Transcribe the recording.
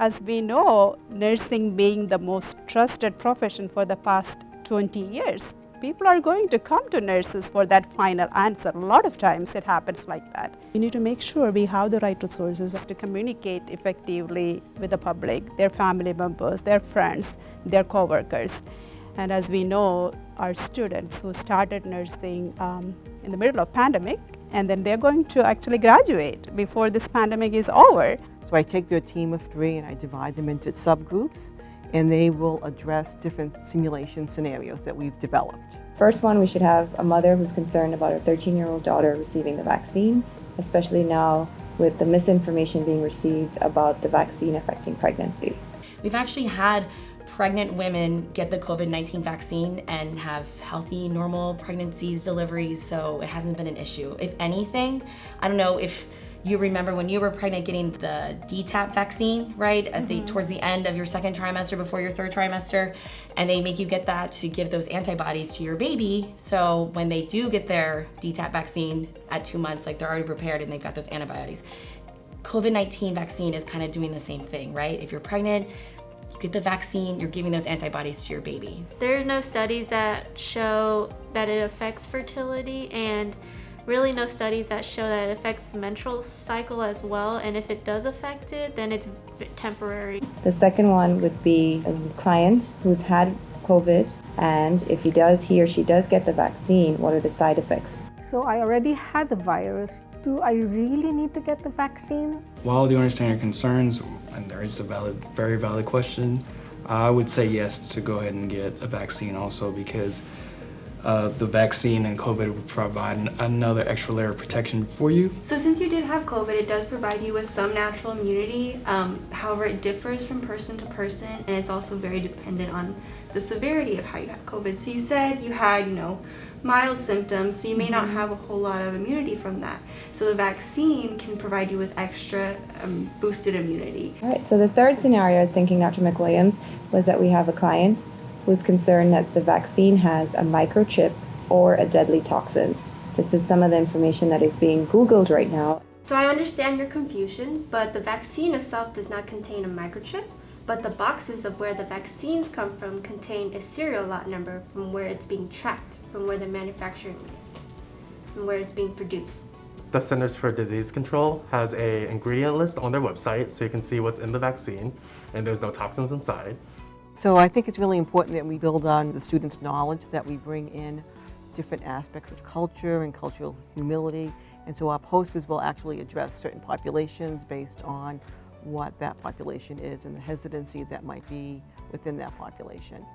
as we know, nursing being the most trusted profession for the past 20 years, people are going to come to nurses for that final answer. A lot of times it happens like that. We need to make sure we have the right resources to communicate effectively with the public, their family members, their friends, their co-workers. And as we know, our students who started nursing in the middle of pandemic, and then they're going to actually graduate before this pandemic is over. So I take their team of 3 and I divide them into subgroups, and they will address different simulation scenarios that we've developed. First one, we should have a mother who's concerned about her 13-year-old daughter receiving the vaccine, especially now with the misinformation being received about the vaccine affecting pregnancy. We've actually had pregnant women get the COVID-19 vaccine and have healthy, normal pregnancies, deliveries, so it hasn't been an issue. If anything, I don't know if you remember when you were pregnant getting the DTaP vaccine, right? Towards the end of your 2nd trimester, before your 3rd trimester, and they make you get that to give those antibodies to your baby. So when they do get their DTaP vaccine at 2 months, like they're already prepared and they've got those antibodies. COVID-19 vaccine is kind of doing the same thing, right? If you're pregnant, you get the vaccine, you're giving those antibodies to your baby. There are no studies that show that it affects fertility, and really no studies that show that it affects the menstrual cycle as well, and if it does affect it, then it's temporary. The second one would be a client who's had COVID, and if he or she does get the vaccine, what are the side effects? So I already had the virus. Do I really need to get the vaccine? While I do understand your concerns, and there is a very valid question, I would say yes to go ahead and get a vaccine also, because the vaccine and COVID would provide another extra layer of protection for you. So since you did have COVID, it does provide you with some natural immunity. However, it differs from person to person, and it's also very dependent on the severity of how you have COVID. So you said you had, mild symptoms, so you may not have a whole lot of immunity from that. So the vaccine can provide you with extra boosted immunity. All right, so the third scenario I was thinking, Dr. McWilliams, was that we have a client who's concerned that the vaccine has a microchip or a deadly toxin. This is some of the information that is being Googled right now. So I understand your confusion, but the vaccine itself does not contain a microchip, but the boxes of where the vaccines come from contain a serial lot number from where it's being tracked, from where the manufacturing is, from where it's being produced. The Centers for Disease Control has an ingredient list on their website, so you can see what's in the vaccine, and there's no toxins inside. So I think it's really important that we build on the students' knowledge, that we bring in different aspects of culture and cultural humility. And so our posters will actually address certain populations based on what that population is and the hesitancy that might be within that population.